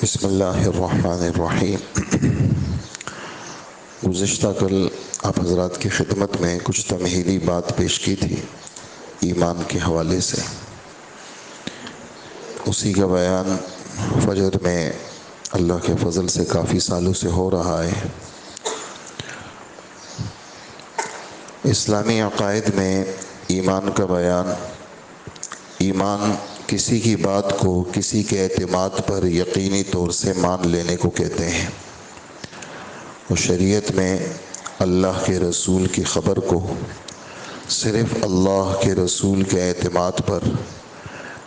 بسم اللہ الرحمن الرحیم۔ گزشتہ کل آپ حضرات کی خدمت میں کچھ تمہیدی بات پیش کی تھی ایمان کے حوالے سے، اسی کا بیان فجر میں اللہ کے فضل سے کافی سالوں سے ہو رہا ہے۔ اسلامی عقائد میں ایمان کا بیان، ایمان کسی کی بات کو کسی کے اعتماد پر یقینی طور سے مان لینے کو کہتے ہیں، اور شریعت میں اللہ کے رسول کی خبر کو صرف اللہ کے رسول کے اعتماد پر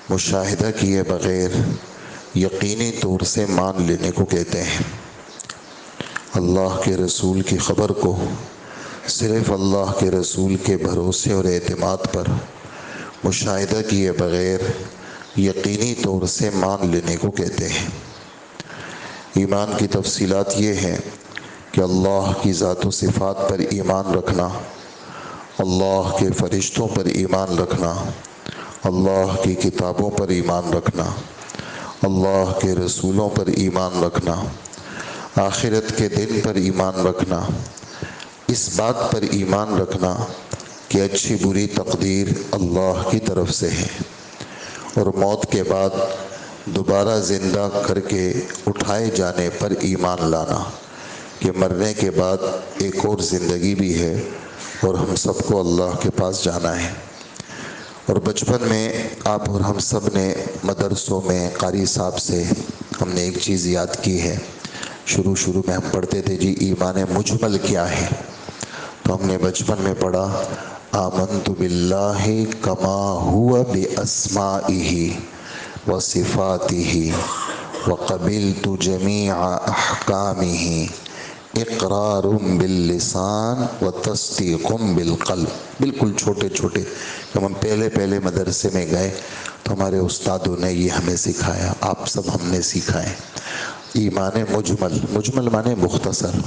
مشاہدہ کیے بغیر یقینی طور سے مان لینے کو کہتے ہیں۔ اللہ کے رسول کی خبر کو صرف اللہ کے رسول کے بھروسے اور اعتماد پر مشاہدہ کیے بغیر یقینی طور سے مان لینے کو کہتے ہیں۔ ایمان کی تفصیلات یہ ہیں کہ اللہ کی ذات و صفات پر ایمان رکھنا، اللہ کے فرشتوں پر ایمان رکھنا، اللہ کی کتابوں پر ایمان رکھنا، اللہ کے رسولوں پر ایمان رکھنا، آخرت کے دن پر ایمان رکھنا، اس بات پر ایمان رکھنا کہ اچھی بری تقدیر اللہ کی طرف سے ہے، اور موت کے بعد دوبارہ زندہ کر کے اٹھائے جانے پر ایمان لانا کہ مرنے کے بعد ایک اور زندگی بھی ہے اور ہم سب کو اللہ کے پاس جانا ہے۔ اور بچپن میں آپ اور ہم سب نے مدرسوں میں قاری صاحب سے ہم نے ایک چیز یاد کی ہے، شروع میں ہم پڑھتے تھے جی ایمان مجمل کیا ہے، تو ہم نے بچپن میں پڑھا آمنت باللہ کما ہوا باسمائہ وصفاتہ وقبلت جمیع احکامہ اقرار باللسان وتصدیق بالقلب۔ بالکل چھوٹے جب ہم پہلے مدرسے میں گئے تو ہمارے استادوں نے یہ ہمیں سکھایا، آپ سب ہم نے سیکھا ہے۔ ایمان مجمل مانے مختصر،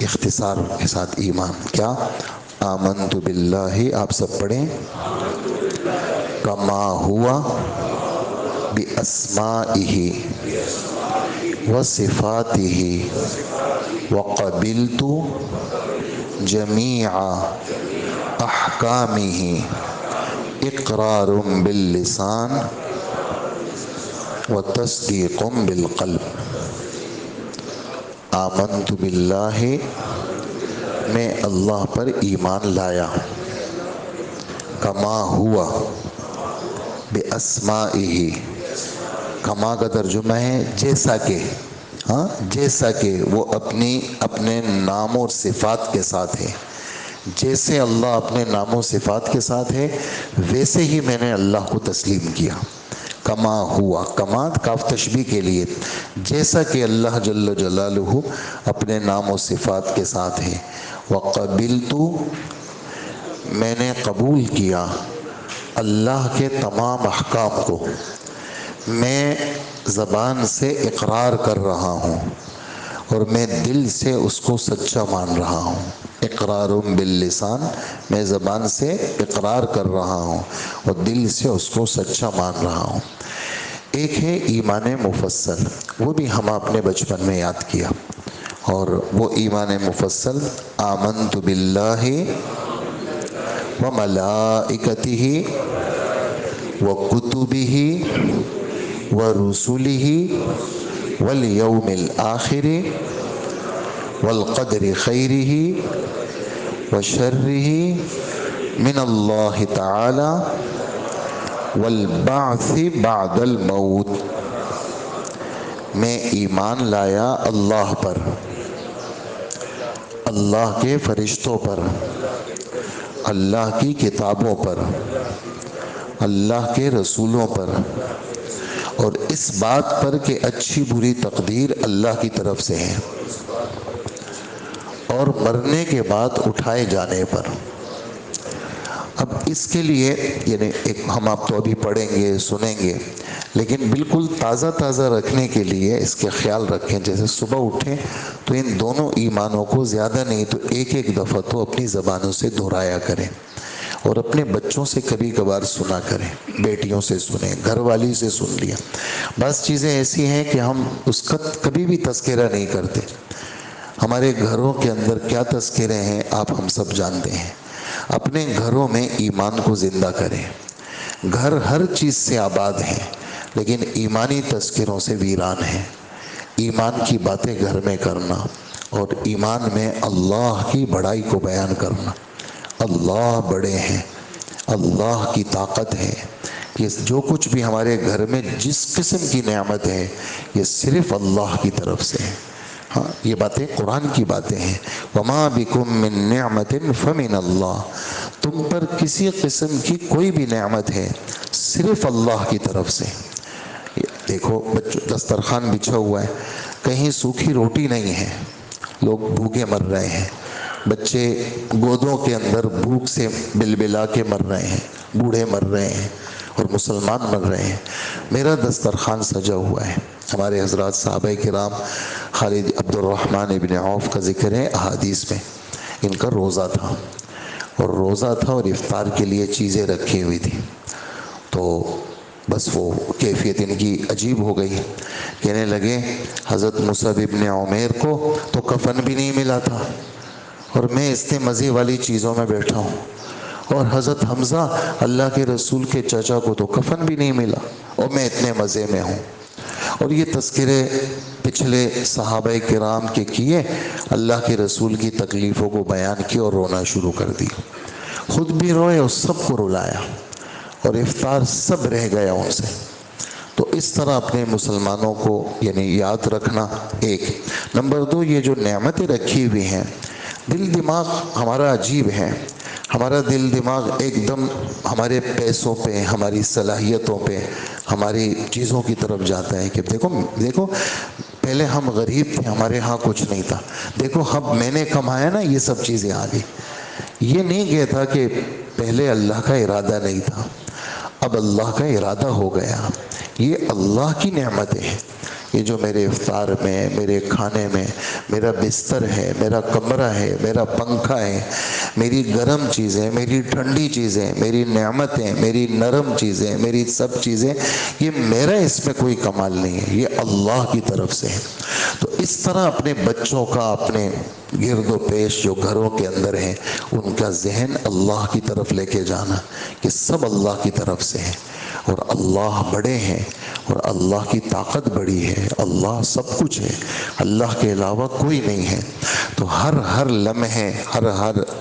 اختصار کے ساتھ ایمان کیا؟ آمنت باللہ، آپ سب پڑھیں، کما ہوا باسمائہ وصفاتہ وقبلت جمیع احکامہ اقرار باللسان وتصدیق بالقلب۔ آمنت باللہ میں اللہ پر ایمان لایا، کما ہوا باسمائہ، کما کا ترجمہ ہے جیسا کہ، جیسا کہ وہ اپنے نام و صفات کے ساتھ ہے، جیسے اللہ اپنے نام و صفات کے ساتھ ہے ویسے ہی میں نے اللہ کو تسلیم کیا۔ کما ہوا، کما کاف تشبیہ کے لیے، جیسا کہ اللہ جل جلالہ اپنے نام و صفات کے ساتھ ہے۔ وقبلت، میں نے قبول کیا اللہ کے تمام احکام کو، میں زبان سے اقرار کر رہا ہوں اور میں دل سے اس کو سچا مان رہا ہوں۔ اقرار باللسان، میں زبان سے اقرار کر رہا ہوں اور دل سے اس کو سچا مان رہا ہوں۔ ایک ہے ایمان مفصل، وہ بھی ہم اپنے بچپن میں یاد کیا، اور وہ ایمان مفصل آمنت باللہ وملائکتہ وکتبہ ورسلہ والیوم الآخر والقدر خیرہ وشرہ من اللہ تعالی والبعث بعد الموت۔ میں ایمان لایا اللہ پر، اللہ کے فرشتوں پر، اللہ کی کتابوں پر، اللہ کے رسولوں پر، اور اس بات پر کہ اچھی بری تقدیر اللہ کی طرف سے ہے، اور مرنے کے بعد اٹھائے جانے پر۔ اب اس کے لیے یعنی ہم آپ تو ابھی پڑھیں گے سنیں گے، لیکن بالکل تازہ رکھنے کے لیے اس کے خیال رکھیں، جیسے صبح اٹھیں تو ان دونوں ایمانوں کو زیادہ نہیں تو ایک دفعہ تو اپنی زبانوں سے دہرایا کریں، اور اپنے بچوں سے کبھی کبھار سنا کریں، بیٹیوں سے سنیں، گھر والی سے سن لیا۔ بعض چیزیں ایسی ہیں کہ ہم اس کا کبھی بھی تذکرہ نہیں کرتے۔ ہمارے گھروں کے اندر کیا تذکرے ہیں آپ ہم سب جانتے ہیں۔ اپنے گھروں میں ایمان کو زندہ کریں۔ گھر ہر چیز سے آباد ہیں لیکن ایمانی تذکروں سے ویران ہیں۔ ایمان کی باتیں گھر میں کرنا اور ایمان میں اللہ کی بڑائی کو بیان کرنا۔ اللہ بڑے ہیں، اللہ کی طاقت ہے، یہ جو کچھ بھی ہمارے گھر میں جس قسم کی نعمت ہے یہ صرف اللہ کی طرف سے ہے۔ ہاں، یہ باتیں قرآن کی باتیں ہیں۔ وَمَا بِكُم مِّن نِّعْمَةٍ فَمِنَ اللَّهِ، تم پر کسی قسم کی کوئی بھی نعمت ہے صرف اللہ کی طرف سے۔ دیکھو بچوں، دسترخوان بچھا ہوا ہے، کہیں سوکھی روٹی نہیں ہے، لوگ بھوکے مر رہے ہیں، بچے گودوں کے اندر بھوک سے بلبلا کے مر رہے ہیں، بوڑھے مر رہے ہیں اور مسلمان مر رہے ہیں۔ میرا دسترخوان سجا ہوا ہے۔ ہمارے حضرات صحابہ کرام خالد عبد الرحمن ابن عوف کا ذکر ہے احادیث میں، ان کا روزہ تھا اور روزہ تھا اور افطار کے لیے چیزیں رکھی ہوئی تھی، تو بس وہ کیفیت ان کی عجیب ہو گئی۔ کہنے لگے حضرت مصعب ابن عمیر کو تو کفن بھی نہیں ملا تھا اور میں اتنے مزے والی چیزوں میں بیٹھا ہوں، اور حضرت حمزہ اللہ کے رسول کے چچا کو تو کفن بھی نہیں ملا اور میں اتنے مزے میں ہوں۔ اور یہ تذکرے پچھلے صحابہ کرام کے کیے، اللہ کے رسول کی تکلیفوں کو بیان کیا اور رونا شروع کر دی، خود بھی روئے اور سب کو رلایا، اور افطار سب رہ گیا ان سے۔ تو اس طرح اپنے مسلمانوں کو یعنی یاد رکھنا ایک۔ نمبر دو، یہ جو نعمتیں رکھی ہوئی ہیں، دل دماغ ہمارا عجیب ہے۔ ہمارا دل دماغ ایک دم ہمارے پیسوں پہ، ہماری صلاحیتوں پہ، ہماری چیزوں کی طرف جاتا ہے کہ دیکھو پہلے ہم غریب تھے، ہمارے ہاں کچھ نہیں تھا، دیکھو اب میں نے کمایا نا یہ سب چیزیں آ گئی۔ یہ نہیں کہتا کہ پہلے اللہ کا ارادہ نہیں تھا، اب اللہ کا ارادہ ہو گیا۔ یہ اللہ کی نعمتیں ہیں۔ یہ جو میرے افطار میں، میرے کھانے میں، میرا بستر ہے، میرا کمرہ ہے، میرا پنکھا ہے، میری گرم چیزیں، میری ٹھنڈی چیزیں، میری نعمتیں، میری نرم چیزیں، میری سب چیزیں، یہ میرا اس میں کوئی کمال نہیں ہے، یہ اللہ کی طرف سے ہے۔ تو اس طرح اپنے بچوں کا، اپنے گرد و پیش جو گھروں کے اندر ہیں، ان کا ذہن اللہ کی طرف لے کے جانا کہ سب اللہ کی طرف سے ہے اور اللہ بڑے ہیں اور اللہ کی طاقت بڑی ہے، اللہ سب کچھ ہے، اللہ کے علاوہ کوئی نہیں ہے۔ تو ہر لمحے، ہر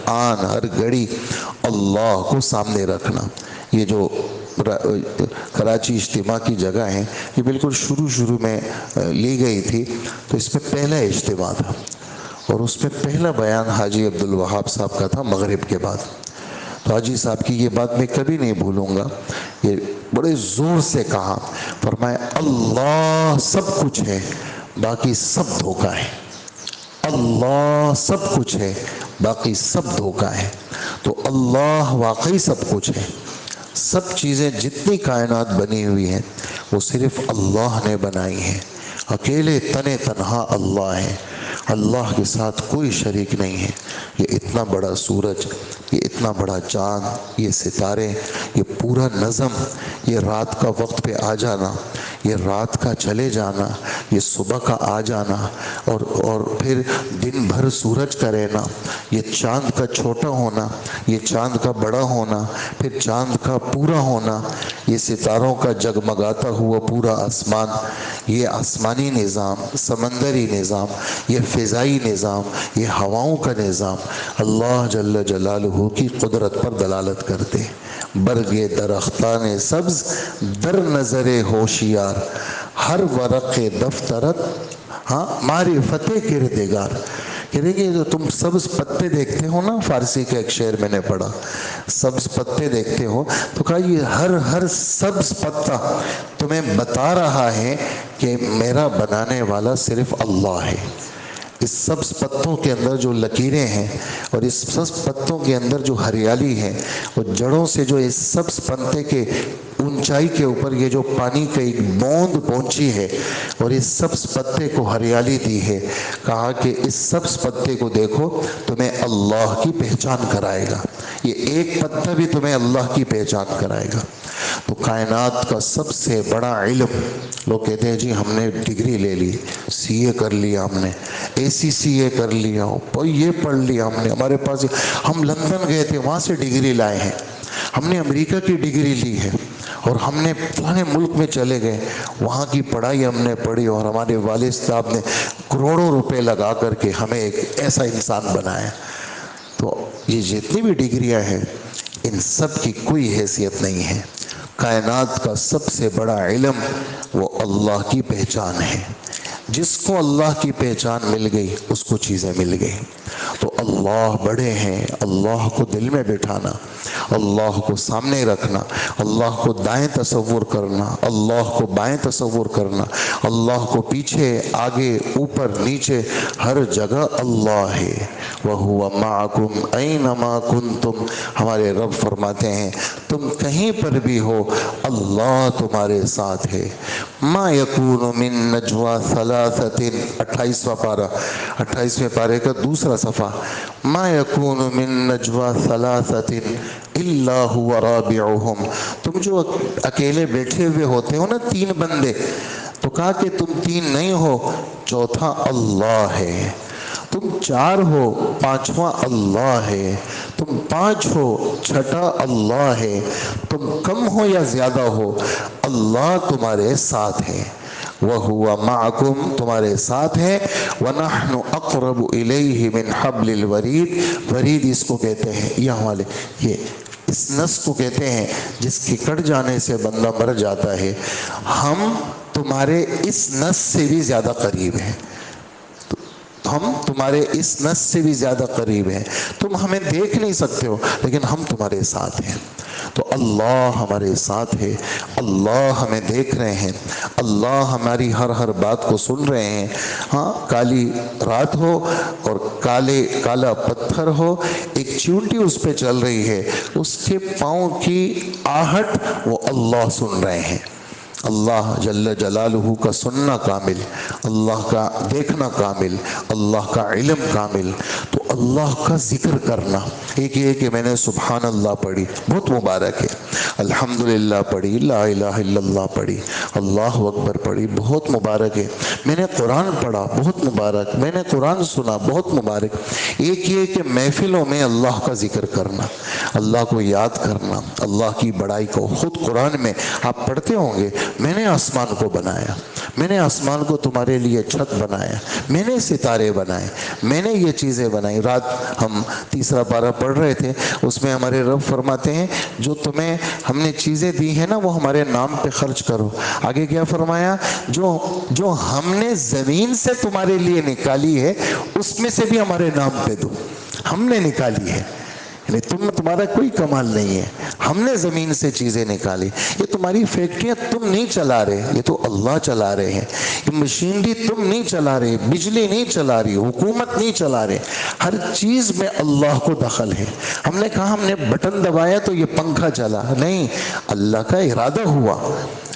آن، ہر گھڑی اللہ کو سامنے رکھنا۔ یہ جو کراچی اجتماع کی جگہ ہے، یہ بالکل شروع میں لی گئی تھی، تو اس میں پہلا اجتماع تھا اور اس میں پہلا بیان حاجی عبد الوہاب صاحب کا تھا مغرب کے بعد۔ تو حاجی صاحب کی یہ بات میں کبھی نہیں بھولوں گا، یہ بڑے زور سے کہا، فرمایا اللہ سب کچھ ہے باقی سب دھوکہ ہے، اللہ سب کچھ ہے باقی سب دھوکہ ہے۔ تو اللہ واقعی سب کچھ ہے، سب چیزیں جتنی کائنات بنی ہوئی ہیں وہ صرف اللہ نے بنائی ہیں، اکیلے تنہا اللہ ہے، اللہ کے ساتھ کوئی شریک نہیں ہے۔ یہ اتنا بڑا سورج، یہ اتنا بڑا چاند، یہ ستارے، یہ پورا نظم، یہ رات کا وقت پہ آ جانا، یہ رات کا چلے جانا، یہ صبح کا آ جانا، اور پھر دن بھر سورج کا رہنا، یہ چاند کا چھوٹا ہونا، یہ چاند کا بڑا ہونا، پھر چاند کا پورا ہونا، یہ ستاروں کا جگمگاتا ہوا پورا آسمان، یہ آسمانی نظام، سمندری نظام، یہ فضائی نظام، یہ ہواؤں کا نظام، اللہ جل جلالہ کی قدرت پر دلالت کرتے۔ برگے درختان سبز در نظر ہوشیار، ہر ورق دفترت معرفت کردگار۔ کہتے کہ جو تم سبز پتے دیکھتے ہو نا، فارسی کا ایک شعر میں نے پڑھا، سبز پتے دیکھتے ہو، تو کہا یہ ہر سبز پتا تمہیں بتا رہا ہے کہ میرا بنانے والا صرف اللہ ہے، اس سبز پتوں کے اندر جو لکیریں ہیں اور اس سبز پتوں کے اندر جو ہریالی ہے، وہ جڑوں سے جو اس سبز پتے کے اونچائی کے اوپر یہ جو پانی کا ایک بوند پہنچی ہے اور اس سبز پتے کو ہریالی دی ہے، کہا کہ اس سبز پتے کو دیکھو تمہیں اللہ کی پہچان کرائے گا، یہ ایک پتا بھی تمہیں اللہ کی پہچان کرائے گا۔ تو کائنات کا سب سے بڑا علم، لوگ کہتے ہیں جی ہم نے ڈگری لے لی، سی اے کر لیا، ہم نے ACCA کر لیا، یہ پڑھ لیا ہم نے، ہمارے پاس، ہم لندن گئے تھے وہاں سے ڈگری لائے ہیں، ہم نے امریکہ کی ڈگری لی ہے، اور ہم نے فلانے ملک میں چلے گئے، وہاں کی پڑھائی ہم نے پڑھی، اور ہمارے والد صاحب نے کروڑوں روپے لگا کر کے ہمیں ایک ایسا انسان بنایا۔ تو یہ جتنی بھی ڈگریاں ہیں ان سب کی کوئی حیثیت نہیں ہے۔ کائنات کا سب سے بڑا علم وہ اللہ کی پہچان ہے۔ جس کو اللہ کی پہچان مل گئی اس کو چیزیں مل گئی۔ تو اللہ بڑے ہیں، اللہ کو دل میں بٹھانا، اللہ کو سامنے رکھنا، اللہ کو دائیں تصور کرنا، اللہ کو بائیں تصور کرنا، اللہ کو پیچھے آگے اوپر نیچے ہر جگہ اللہ ہے۔ وَهُوَ مَعَكُمْ أَيْنَمَا كُنْتُمْ، ہمارے رب فرماتے ہیں تم کہیں پر بھی ہو اللہ تمہارے ساتھ ہے۔ مَا يَكُونُ مِن نَجْوَى ثَلَاثَةٍ، 28واں پارہ، 28ویں پارے کا دوسرا صفحہ، مَا يَكُونُ مِن نَجْوَى ثَلَاثَةٍ إِلَّا هُوَ رَابِعُهُمْ، تم جو اکیلے بیٹھے ہوئے ہوتے ہو نا 3 بندے، تو کہا کہ تم 3 نہیں ہو، چوتھا اللہ ہے، تم 4 ہو، 5واں اللہ ہے، تم 5 ہو، 6واں اللہ ہے، تم کم ہو یا زیادہ ہو اللہ تمہارے ساتھ ہے۔ وَهُوَ مَعَكُمْ، تمہارے ساتھ ہے۔ وَنَحْنُ أَقْرَبُ إِلَيْهِ مِنْ حَبْلِ الْوَرِيدِ، ورید اس کو کہتے ہیں، یہ ہمارے یہ اس نس کو کہتے ہیں جس کے کٹ جانے سے بندہ مر جاتا ہے، ہم تمہارے اس نس سے بھی زیادہ قریب ہیں، ہم تمہارے اس نس سے بھی زیادہ قریب ہیں، تم ہمیں دیکھ نہیں سکتے ہو لیکن ہم تمہارے ساتھ ہیں۔ تو اللہ ہمارے ساتھ ہے، اللہ ہمیں دیکھ رہے ہیں، اللہ ہماری ہر بات کو سن رہے ہیں۔ ہاں، کالی رات ہو اور کالا پتھر ہو، ایک چیونٹی اس پہ چل رہی ہے، اس کے پاؤں کی آہٹ وہ اللہ سن رہے ہیں۔ اللہ جل جلالہ کا سننا کامل، اللہ کا دیکھنا کامل، اللہ کا علم کامل۔ تو اللہ کا ذکر کرنا، ایک یہ کہ میں نے سبحان اللہ پڑھی، بہت مبارک ہے، الحمدللہ پڑھی، لا الہ الا اللہ پڑھی، اللہ اکبر پڑھی، بہت مبارک ہے، میں نے قرآن پڑھا، بہت مبارک، میں نے قرآن سنا، بہت مبارک۔ ایک یہ کہ محفلوں میں اللہ کا ذکر کرنا، اللہ کو یاد کرنا، اللہ کی بڑائی کو، خود قرآن میں آپ پڑھتے ہوں گے، میں نے آسمان کو بنایا، میں نے آسمان کو تمہارے لیے چھت بنایا، میں نے ستارے بنائے، میں نے یہ چیزیں بنائی۔ رات ہم تیسرا پارہ پڑھ رہے تھے، اس میں ہمارے رب فرماتے ہیں جو تمہیں ہم نے چیزیں دی ہیں نا وہ ہمارے نام پہ خرچ کرو۔ آگے کیا فرمایا؟ جو ہم نے زمین سے تمہارے لیے نکالی ہے اس میں سے بھی ہمارے نام پہ دو، ہم نے نکالی ہے، یعنی تمہارا کوئی کمال نہیں ہے، ہم نے زمین سے چیزیں نکالی، یہ تمہاری فیکٹریاں تم نہیں چلا رہے، یہ تو اللہ چلا رہے ہیں، یہ مشینری تم نہیں چلا رہے، بجلی نہیں چلا رہی، حکومت نہیں چلا رہے، ہر چیز میں اللہ کو دخل ہے۔ ہم نے کہا ہم نے بٹن دبایا تو یہ پنکھا چلا، نہیں، اللہ کا ارادہ ہوا،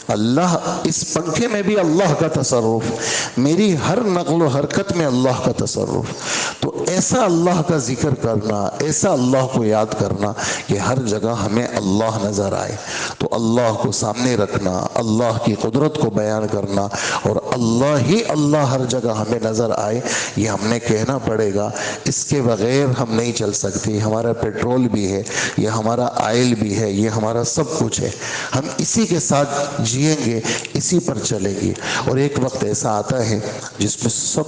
اللہ اس پنکھے میں بھی اللہ کا تصرف، میری ہر نقل و حرکت میں اللہ کا تصرف۔ تو ایسا اللہ کا ذکر کرنا، ایسا اللہ کو یاد کرنا کہ ہر جگہ ہمیں اللہ نظر آئے، تو اللہ کو سامنے رکھنا، اللہ کی قدرت کو بیان کرنا اور اللہ ہی اللہ ہر جگہ ہمیں نظر آئے، یہ ہم نے کہنا پڑے گا، اس کے بغیر ہم نہیں چل سکتے۔ ہمارا پیٹرول بھی ہے، یہ ہمارا آئل بھی ہے، یہ ہمارا سب کچھ ہے، ہم اسی کے ساتھ جئیں گے، اسی پر چلیں گے، اور ایک وقت ایسا آتا ہے جس میں سب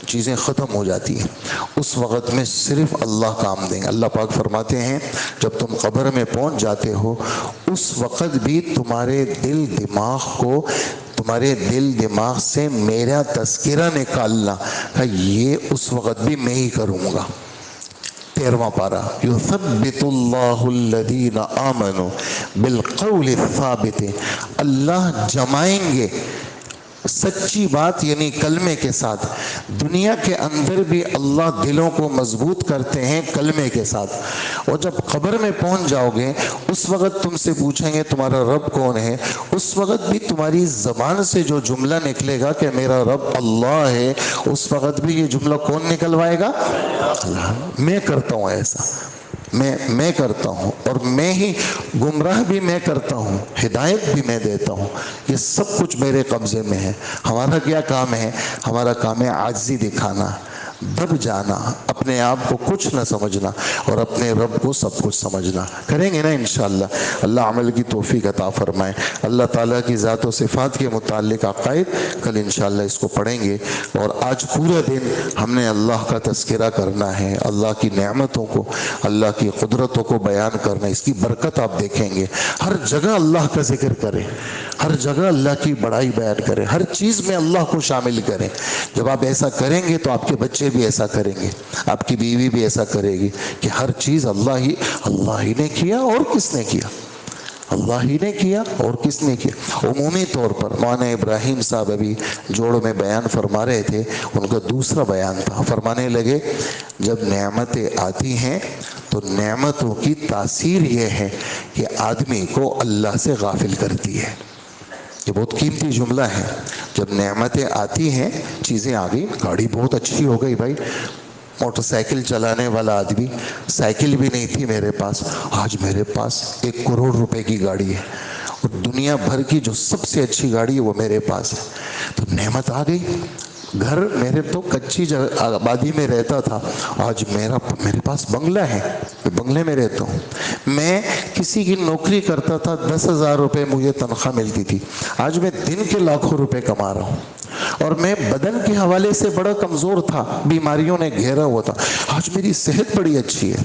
چیزیں ختم ہو جاتی ہیں، اس وقت میں صرف اللہ کام دیں گے۔ اللہ پاک فرماتے ہیں جب تم قبر میں پہنچ جاتے ہو اس وقت بھی تمہارے دل دماغ سے میرا تذکرہ نکالنا، کہ یہ اس وقت بھی میں ہی کروں گا۔ 13واں پارہ، یثبت اللہ الذین آمنوا بالقول الثابت، اللہ جمائیں گے سچی بات یعنی کلمے کے ساتھ. دنیا کے اندر بھی اللہ دلوں کو مضبوط کرتے ہیں کلمے کے ساتھ. اور جب قبر میں پہنچ جاؤ گے اس وقت تم سے پوچھیں گے تمہارا رب کون ہے, اس وقت بھی تمہاری زبان سے جو جملہ نکلے گا کہ میرا رب اللہ ہے, اس وقت بھی یہ جملہ کون نکلوائے گا؟ اللہ. میں کرتا ہوں ایسا, میں کرتا ہوں, اور میں ہی گمراہ بھی میں کرتا ہوں, ہدایت بھی میں دیتا ہوں. یہ سب کچھ میرے قبضے میں ہے. ہمارا کیا کام ہے؟ ہمارا کام ہے عاجزی دکھانا, دب جانا, اپنے آپ کو کچھ نہ سمجھنا اور اپنے رب کو سب کچھ سمجھنا. کریں گے نا انشاءاللہ؟ اللہ عمل کی توفیق عطا فرمائے. اللہ تعالیٰ کی ذات و صفات کے متعلق عقائد کل انشاءاللہ اس کو پڑھیں گے. اور آج پورا دن ہم نے اللہ کا تذکرہ کرنا ہے, اللہ کی نعمتوں کو, اللہ کی قدرتوں کو بیان کرنا. اس کی برکت آپ دیکھیں گے, ہر جگہ اللہ کا ذکر کریں, ہر جگہ اللہ کی بڑائی بیان کریں, ہر چیز میں اللہ کو شامل کریں. جب آپ ایسا کریں گے تو آپ کے بچے بھی ایسا کریں گے, آپ کی بیوی بھی ایسا کرے گی کہ ہر چیز اللہ ہی نے کیا, اور کس نے کیا؟ اللہ ہی نے کیا, اور کس نے کیا؟ عمومی طور پر مولانا ابراہیم صاحب ابھی جوڑ میں بیان فرما رہے تھے, ان کا دوسرا بیان تھا. فرمانے لگے جب نعمتیں آتی ہیں تو نعمتوں کی تاثیر یہ ہے کہ آدمی کو اللہ سے غافل کرتی ہے. یہ بہت قیمتی جملہ ہے. جب نعمتیں آتی ہیں, چیزیں آ گئی, گاڑی بہت اچھی ہو گئی بھائی, موٹر سائیکل چلانے والا آدمی, سائیکل بھی نہیں تھی میرے پاس, آج میرے پاس 1 کروڑ روپے کی گاڑی ہے, اور دنیا بھر کی جو سب سے اچھی گاڑی ہے وہ میرے پاس ہے. تو نعمت آ گئی. گھر میرے تو کچی آبادی میں رہتا تھا, آج میرے پاس بنگلہ ہے, میں بنگلے میں رہتا ہوں. میں کسی کی نوکری کرتا تھا, 10,000 روپے مجھے تنخواہ ملتی تھی, آج میں دن کے لاکھوں روپے کما رہا ہوں. اور میں بدن کے حوالے سے بڑا کمزور تھا, بیماریوں نے گھیرا ہوا تھا, آج میری صحت بڑی اچھی ہے.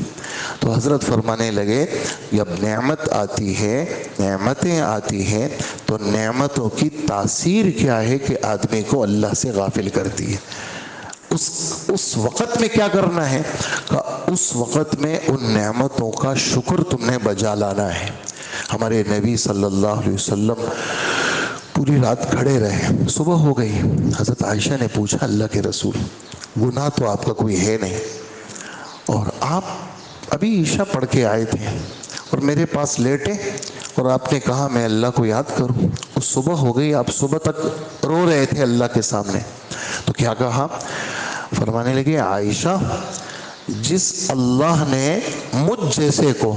تو حضرت فرمانے لگے جب نعمت آتی ہے, نعمتیں آتی ہیں, تو نعمتوں کی تاثیر کیا ہے کہ آدمی کو اللہ سے غافل کرتی ہے. اس وقت میں کیا کرنا ہے؟ اس وقت میں ان نعمتوں کا شکر تم نے بجا لانا ہے. ہمارے نبی صلی اللہ علیہ وسلم پوری رات کھڑے رہے, صبح ہو گئی. حضرت عائشہ نے پوچھا اللہ کے رسول, گناہ تو آپ کا کوئی ہے نہیں, اور آپ ابھی عشاء پڑھ کے آئے تھے اور میرے پاس لیٹے, اور آپ نے کہا میں اللہ کو یاد کروں. اور صبح ہو گئی, آپ صبح تک رو رہے تھے اللہ کے سامنے. تو کیا کہا؟ فرمانے لگے عائشہ, جس اللہ نے مجھ جیسے کو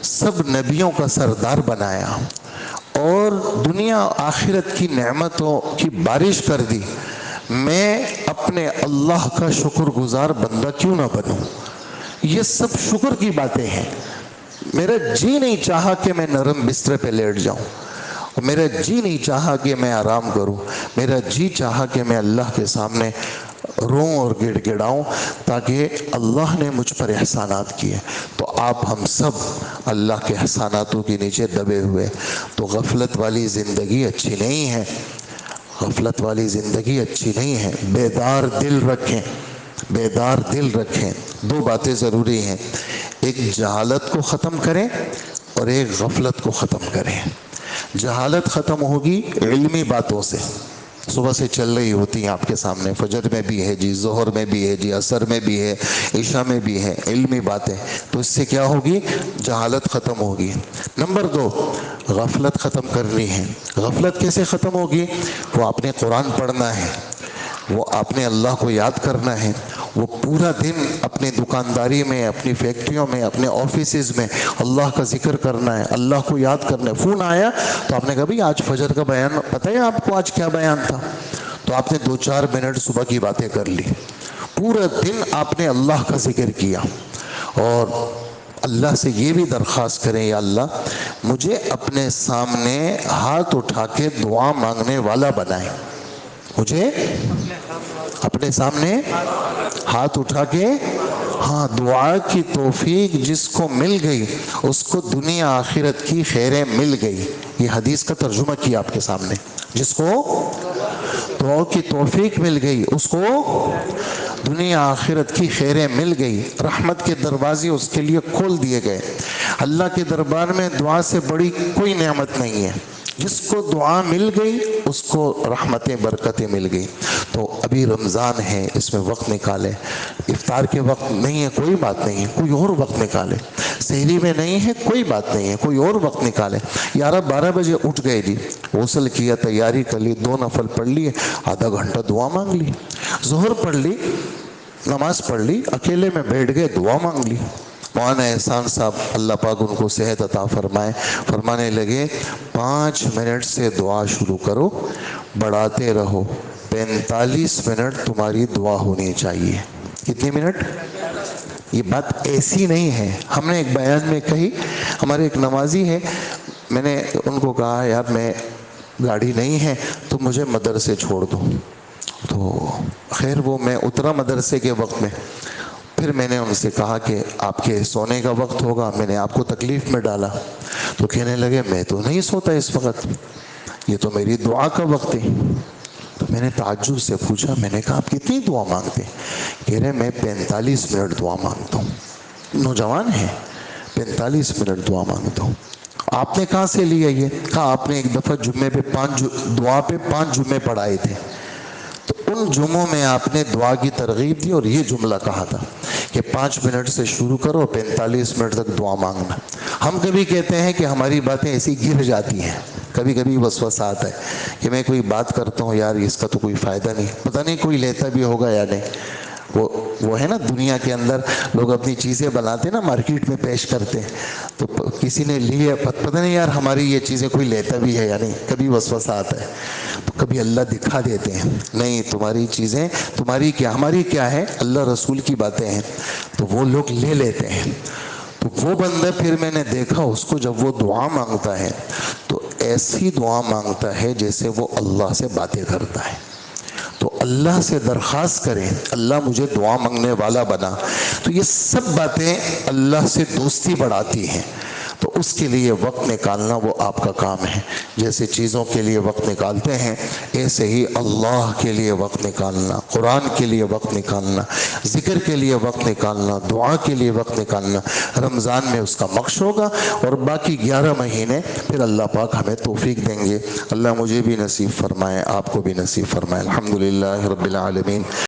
سب نبیوں کا سردار بنایا اور دنیا آخرت کی نعمتوں کی بارش کر دی, میں اپنے اللہ کا شکر گزار بندہ کیوں نہ بنوں؟ یہ سب شکر کی باتیں ہیں. میرا جی نہیں چاہا کہ میں نرم بستر پہ لیٹ جاؤں, میرا جی نہیں چاہا کہ میں آرام کروں, میرا جی چاہا کہ میں اللہ کے سامنے روں اور گڑ گڑاؤں, تاکہ اللہ نے مجھ پر احسانات کیے. تو آپ ہم سب اللہ کے احساناتوں کے نیچے دبے ہوئے. تو غفلت والی زندگی اچھی نہیں ہے, غفلت والی زندگی اچھی نہیں ہے. بیدار دل رکھیں, بیدار دل رکھیں. 2 باتیں ضروری ہیں, ایک جہالت کو ختم کریں اور ایک غفلت کو ختم کریں. جہالت ختم ہوگی علمی باتوں سے, صبح سے چل رہی ہوتی ہیں آپ کے سامنے, فجر میں بھی ہے جی, ظہر میں بھی ہے جی, عصر میں بھی ہے, عشاء میں بھی ہے, علمی باتیں. تو اس سے کیا ہوگی؟ جہالت ختم ہوگی. نمبر 2, غفلت ختم کرنی ہے. غفلت کیسے ختم ہوگی؟ وہ آپ نے قرآن پڑھنا ہے, وہ آپ نے اللہ کو یاد کرنا ہے, وہ پورا دن اپنی دکانداری میں, اپنی فیکٹریوں میں, اپنے آفیسز میں اللہ کا ذکر کرنا ہے, اللہ کو یاد کرنا ہے. فون آیا تو آپ نے کہا بھائی آج فجر کا بیان پتہ ہے آپ کو آج کیا بیان تھا؟ تو آپ نے 2-4 منٹ صبح کی باتیں کر لی. پورا دن آپ نے اللہ کا ذکر کیا, اور اللہ سے یہ بھی درخواست کریں یا اللہ مجھے اپنے سامنے ہاتھ اٹھا کے دعا مانگنے والا بنائیں. مجھے اپنے سامنے ہاتھ اٹھا کے, ہاں, دعا کی توفیق جس کو مل گئی اس کو دنیا آخرت کی خیریں مل گئی. یہ حدیث کا ترجمہ کیا آپ کے سامنے. جس کو دعا کی توفیق مل گئی اس کو دنیا آخرت کی خیریں مل گئی. رحمت کے دروازے اس کے لیے کھول دیے گئے. اللہ کے دربار میں دعا سے بڑی کوئی نعمت نہیں ہے. جس کو دعا مل گئی اس کو رحمتیں برکتیں مل گئی۔ تو ابھی رمضان ہے، اس میں وقت نکالیں۔ افطار کے وقت نہیں ہے کوئی بات نہیں ہے، کوئی اور وقت نکالیں۔ سحری میں نہیں ہے کوئی بات نہیں ہے، کوئی اور وقت نکالیں۔ 11-12 بجے اٹھ گئے جی، غسل کیا، تیاری کر لی، 2 نفل پڑھ لیے، آدھا گھنٹہ دعا مانگ لی۔ ظہر پڑھ لی، نماز پڑھ لی، اکیلے میں بیٹھ گئے، دعا مانگ لی۔ مولانا احسان صاحب اللہ پاک ان کو صحت عطا فرمائے، فرمانے لگے 5 منٹ سے دعا شروع کرو، بڑھاتے رہو، 45 منٹ تمہاری دعا ہونی چاہیے۔ کتنے منٹ؟ یہ بات ایسی نہیں ہے، ہم نے ایک بیان میں کہی، ہمارے ایک نمازی ہے، میں نے ان کو کہا یار میں گاڑی نہیں ہے تو مجھے مدرسے چھوڑ دو، تو خیر وہ میں اترا مدرسے کے وقت میں، پھر میں نے ان سے کہا کہ آپ کے سونے کا وقت ہوگا، میں نے آپ کو تکلیف میں ڈالا، تو کہنے لگے میں تو نہیں سوتا اس وقت، یہ تو میری دعا کا وقت ہے۔ تو میں نے تعجب سے پوچھا، میں نے کہا آپ کتنی دعا مانگتے؟ کہہ رہے میں 45 منٹ دعا مانگتا ہوں۔ نوجوان ہیں، 45 منٹ دعا مانگتا ہوں۔ آپ نے کہاں سے لیا یہ؟ کہا آپ نے ایک دفعہ جمعے پہ 5 دعا پہ 5 جمعے پڑھائے تھے، تو ان جمعوں میں آپ نے دعا کی ترغیب دی اور یہ جملہ کہا تھا کہ 5 منٹ سے شروع کرو، 45 منٹ تک دعا مانگنا۔ ہم کبھی کہتے ہیں کہ ہماری باتیں ایسی گر جاتی ہیں، کبھی کبھی وسوسہ آتا ہے کہ میں کوئی بات کرتا ہوں یار اس کا تو کوئی فائدہ نہیں، پتہ نہیں کوئی لیتا بھی ہوگا یا نہیں۔ وہ ہے نا دنیا کے اندر لوگ اپنی چیزیں بناتے ہیں نا، مارکیٹ میں پیش کرتے ہیں، تو کسی نے لی ہے، پتہ نہیں یار ہماری یہ چیزیں کوئی لیتا بھی ہے یا نہیں، کبھی وسوسہ آتا ہے۔ تو کبھی اللہ دکھا دیتے ہیں نہیں تمہاری چیزیں، تمہاری کیا ہماری کیا ہے، اللہ رسول کی باتیں ہیں، تو وہ لوگ لے لیتے ہیں۔ تو وہ بندہ پھر میں نے دیکھا اس کو جب وہ دعا مانگتا ہے تو ایسی دعا مانگتا ہے جیسے وہ اللہ سے باتیں کرتا ہے۔ تو اللہ سے درخواست کریں اللہ مجھے دعا مانگنے والا بنا، تو یہ سب باتیں اللہ سے دوستی بڑھاتی ہیں۔ تو اس کے لیے وقت نکالنا وہ آپ کا کام ہے، جیسے چیزوں کے لیے وقت نکالتے ہیں ایسے ہی اللہ کے لیے وقت نکالنا، قرآن کے لیے وقت نکالنا، ذکر کے لیے وقت نکالنا، دعا کے لیے وقت نکالنا۔ رمضان میں اس کا مقص ہوگا اور باقی 11 مہینے پھر اللہ پاک ہمیں توفیق دیں گے۔ اللہ مجھے بھی نصیب فرمائے، آپ کو بھی نصیب فرمائے۔ الحمدللہ رب العالمین۔